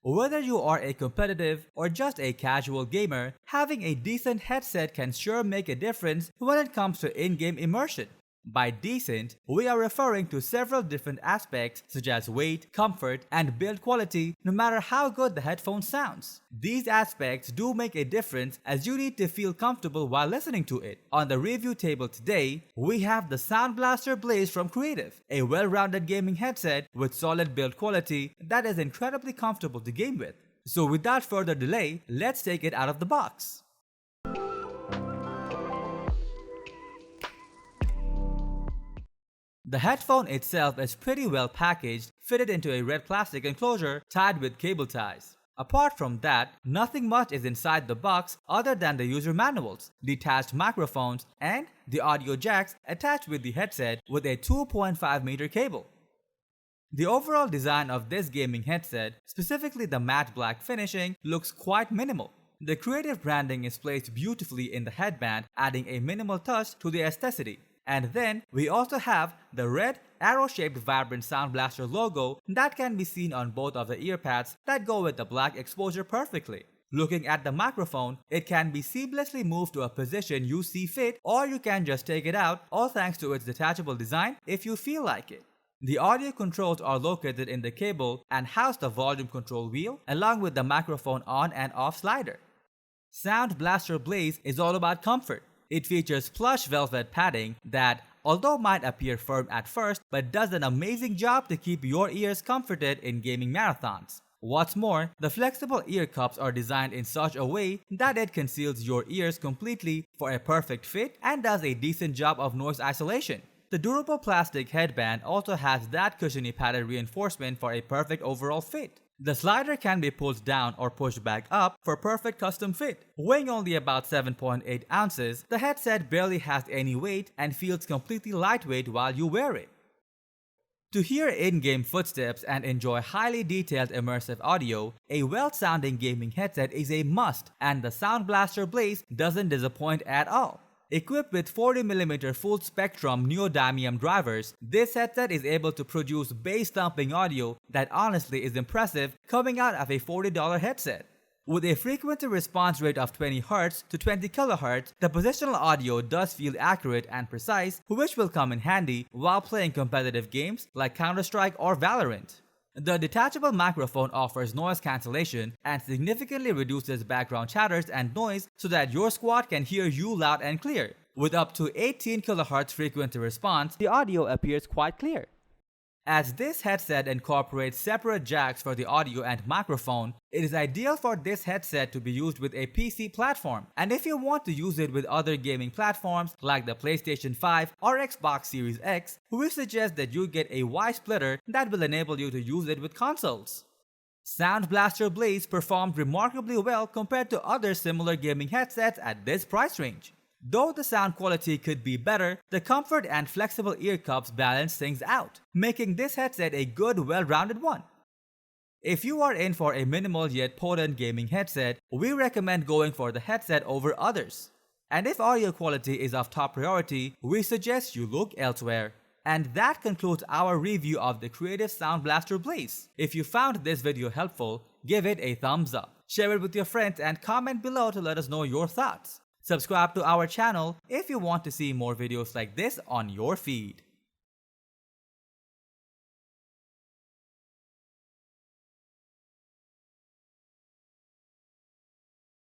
Whether you are a competitive or just a casual gamer, having a decent headset can sure make a difference when it comes to in-game immersion. By decent, we are referring to several different aspects such as weight, comfort, and build quality no matter how good the headphone sounds. These aspects do make a difference as you need to feel comfortable while listening to it. On the review table today, we have the Sound Blaster Blaze from Creative, a well-rounded gaming headset with solid build quality that is incredibly comfortable to game with. So without further delay, let's take it out of the box. The headphone itself is pretty well packaged, fitted into a red plastic enclosure tied with cable ties. Apart from that, nothing much is inside the box other than the user manuals, detached microphones, and the audio jacks attached with the headset with a 2.5-meter cable. The overall design of this gaming headset, specifically the matte black finishing, looks quite minimal. The Creative branding is placed beautifully in the headband, adding a minimal touch to the aestheticity. And then we also have the red arrow-shaped vibrant Sound Blaster logo that can be seen on both of the ear pads that go with the black exposure perfectly. Looking at the microphone, it can be seamlessly moved to a position you see fit, or you can just take it out, all thanks to its detachable design if you feel like it. The audio controls are located in the cable and house the volume control wheel along with the microphone on and off slider. Sound Blaster Blaze is all about comfort. It features plush velvet padding that, although might appear firm at first, but does an amazing job to keep your ears comforted in gaming marathons. What's more, the flexible ear cups are designed in such a way that it conceals your ears completely for a perfect fit and does a decent job of noise isolation. The durable plastic headband also has that cushiony padded reinforcement for a perfect overall fit. The slider can be pulled down or pushed back up for perfect custom fit. Weighing only about 7.8 ounces, the headset barely has any weight and feels completely lightweight while you wear it. To hear in-game footsteps and enjoy highly detailed immersive audio, a well-sounding gaming headset is a must, and the Sound Blaster Blaze doesn't disappoint at all. Equipped with 40mm full-spectrum neodymium drivers, this headset is able to produce bass-thumping audio that honestly is impressive coming out of a $40 headset. With a frequency response rate of 20Hz to 20kHz, the positional audio does feel accurate and precise, which will come in handy while playing competitive games like Counter-Strike or Valorant. The detachable microphone offers noise cancellation and significantly reduces background chatters and noise so that your squad can hear you loud and clear. With up to 18 kHz frequency response, the audio appears quite clear. As this headset incorporates separate jacks for the audio and microphone, it is ideal for this headset to be used with a PC platform. And if you want to use it with other gaming platforms like the PlayStation 5 or Xbox Series X, we suggest that you get a Y-splitter that will enable you to use it with consoles. Sound Blaster Blaze performed remarkably well compared to other similar gaming headsets at this price range. Though the sound quality could be better, the comfort and flexible ear cups balance things out, making this headset a good, well-rounded one. If you are in for a minimal yet potent gaming headset, we recommend going for the headset over others. And if audio quality is of top priority, we suggest you look elsewhere. And that concludes our review of the Creative Sound Blaster Blaze. If you found this video helpful, give it a thumbs up, share it with your friends, and comment below to let us know your thoughts. Subscribe to our channel if you want to see more videos like this on your feed.